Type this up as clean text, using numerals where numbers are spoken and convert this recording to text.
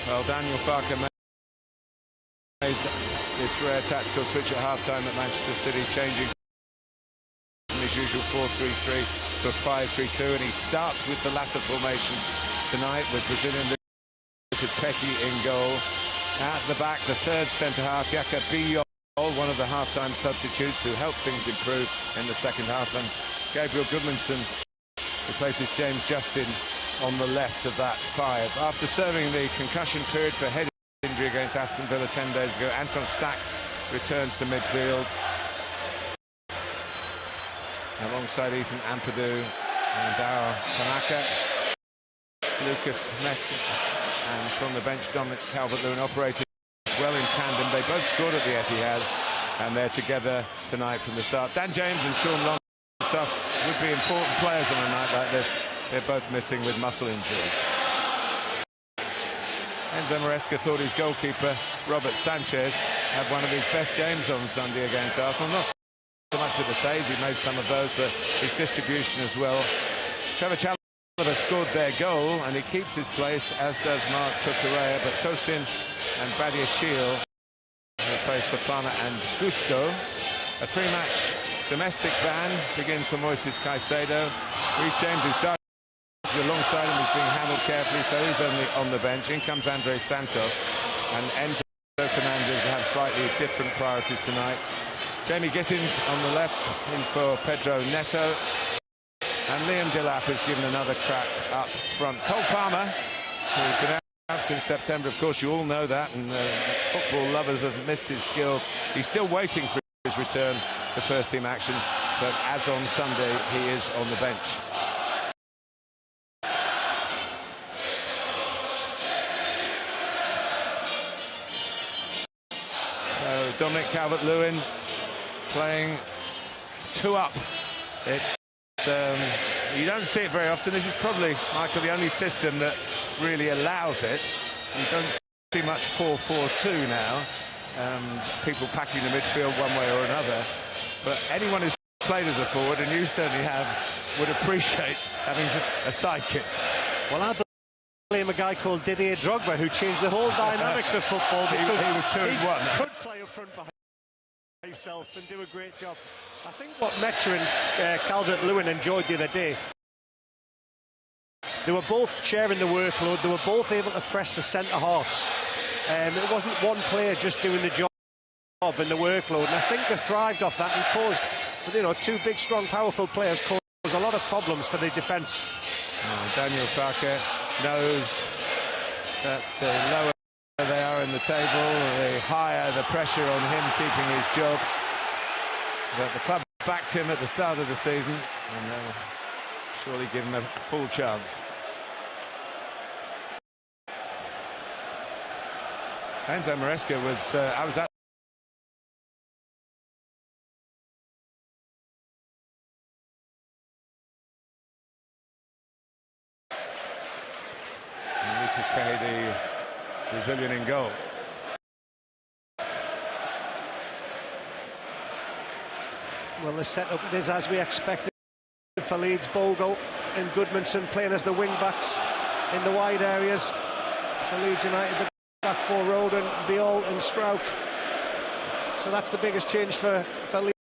Well, Daniel Farke made this rare tactical switch at half-time at Manchester City, changing from his usual 4-3-3 to a 5-3-2, and he starts with the latter formation tonight, with Brazilian Lucas Pecky in goal. At the back, the third centre-half, Yaka Biol, one of the half-time substitutes, who helped things improve in the second half, and Gabriel Goodmanson replaces James Justin on the left of that five. After serving the concussion period for head injury against Aston Villa 10 days ago, Anton Stack returns to midfield alongside Ethan Ampadu and Dao Tanaka. Lucas Metz and from the bench Dominic Calvert-Lewin operated well in tandem. They both scored at the Etihad, and they're together tonight from the start. Dan James and Sean Longstaff would be important players on a night like this. They're both missing with muscle injuries. Enzo Maresca thought his goalkeeper, Robert Sanchez, had one of his best games on Sunday against Arsenal. Not so much with the saves, he made some of those, but his distribution as well. Trevor Chalobah scored their goal, and he keeps his place, as does Mark Cucurella, but Tosin and Badiashile replace Fofana and Gusto. A three-match domestic ban begins for Moises Caicedo. Reece James, who started alongside him, is being handled carefully, so he's only on the bench. In comes Andres Santos, and Enzo Fernandez have slightly different priorities tonight. Jamie Gittins on the left, in for Pedro Neto, and Liam Delap is given another crack up front. Cole Palmer, who's been out since September, of course you all know that, and football lovers have missed his skills. He's still waiting for his return to first team action, but as on Sunday he is on the bench. Dominic Calvert-Lewin playing two up. It's you don't see it very often. This is probably, Michael, the only system that really allows it. You don't see much 4-4-2 now. People packing the midfield one way or another. But anyone who's played as a forward, and you certainly have, would appreciate having a sidekick. Well, I blame a guy called Didier Drogba, who changed the whole dynamics of football, because he was 2 and 1. Could play up front behind himself and do a great job. I think what Metcher and Calvert-Lewin enjoyed the other day, they were both sharing the workload. They were both able to press the centre halves. It wasn't one player just doing the job and the workload, and I think they thrived off that and caused, you know, two big, strong, powerful players caused a lot of problems for the defence. Daniel Farke knows that the lower they are in the table, the higher the pressure on him keeping his job. But the club backed him at the start of the season, and they'll surely give him a full chance. Enzo Maresca was, I was at Lucas Pecky, the Brazilian, in goal. Well, the setup is as we expected for Leeds. Bogle and Goodmanson playing as the wing-backs in the wide areas. For Leeds United, the back four, Roden, Biol and Strauch. So that's the biggest change for Leeds.